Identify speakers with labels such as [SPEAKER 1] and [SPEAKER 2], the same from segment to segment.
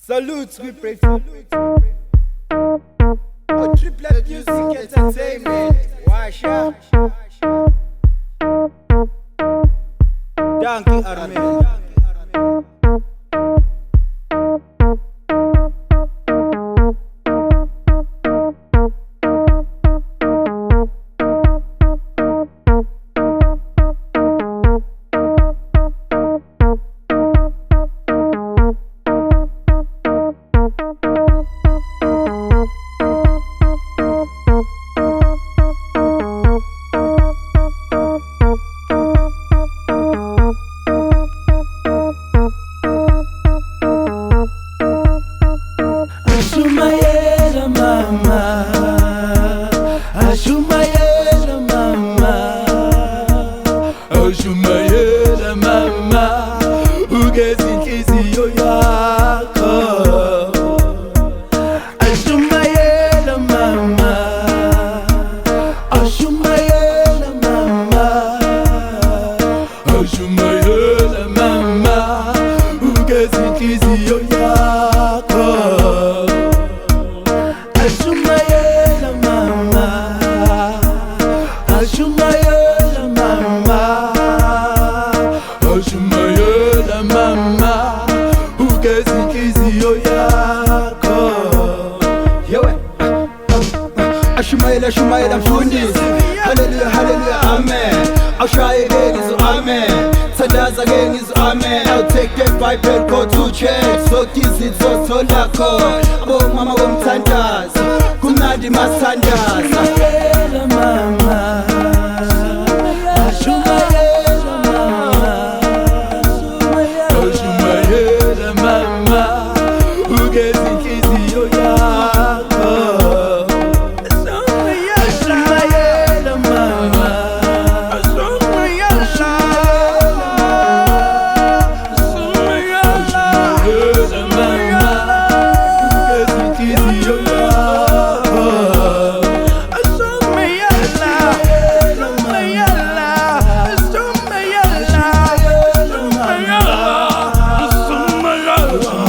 [SPEAKER 1] Salutes, we pray for Triplet Music Entertainment. Washa Donkey Army.
[SPEAKER 2] Ashumayela mama, ugeza inhliziyo yakho. Ashumayela mama, ashumayela mama, ashumayela mama, ugeza inhliziyo yakho. Ashumayela mama, ashumayela mama, ashumayela mama, ugeza inhliziyo yakho.
[SPEAKER 1] Ashumayela, Ashumayela mfundisi. Hallelujah, hallelujah, amen. Awushaye ke ngizo amen. Thandaza ke ngizo amen. I'll take that Bible, go to church. So izitho zolakho. Abo mama womthandazo. Kumnandi masithandaza.
[SPEAKER 2] Ashumayela mama, ashumayela mama, ashumayela mama, ugeza inhliziyo yakho. Ashumayela mama, ashumayela mama, ugeza inhliziyo yakho.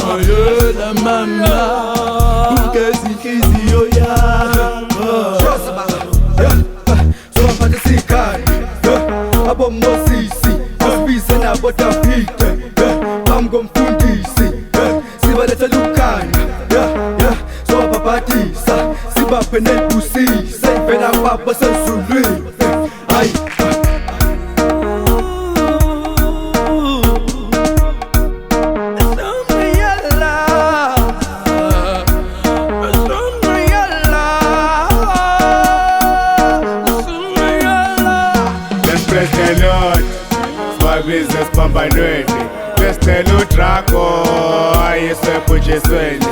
[SPEAKER 2] Ashumayela mama, ugeza inhliziyo yakho.
[SPEAKER 1] Sobaphatha isikhali abomosisi asibize nabo Davide phambi komfundisi sibalethela ukukhanya sobabhabhatisa sibaphe nelibusise ivela kwabo sezulwini hayi.
[SPEAKER 3] Bless the Lord, small business pambanweni. Bless the Lord rakho, ayiswe kuJesweni.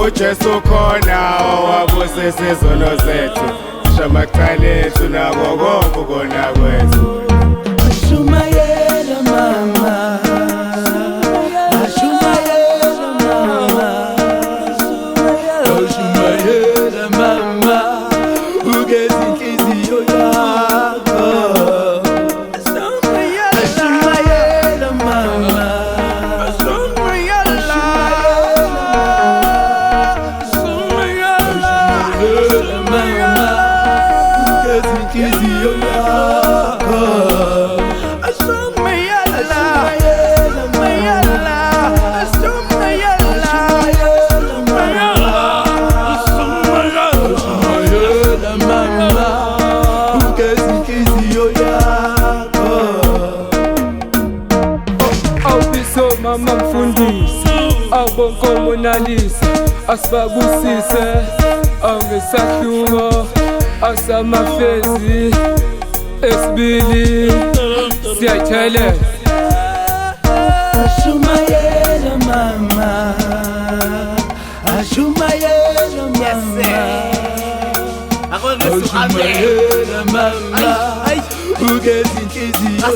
[SPEAKER 3] uJesu khona owabusisa izono zethu. Sisho amacala ethu nako konke ukona kwethu.
[SPEAKER 2] Ashumayela mama, ashumayela mama, ashumayela mama, ugeza inhliziyo yakho. Ashumayela mama, ashumayela mama, ugeza inhliziyo yakho. Ashumayela mama, ugeza inhliziyo yakho.
[SPEAKER 4] Awubiso mama mfundisi, awubonkomonalisa, asibabusise, awungesahluko, awusamafezi, esibili, siyayithele.
[SPEAKER 2] Ashumayela mama, ashumayela mama, ashumayela mama, ugeza inhliziyo yakho.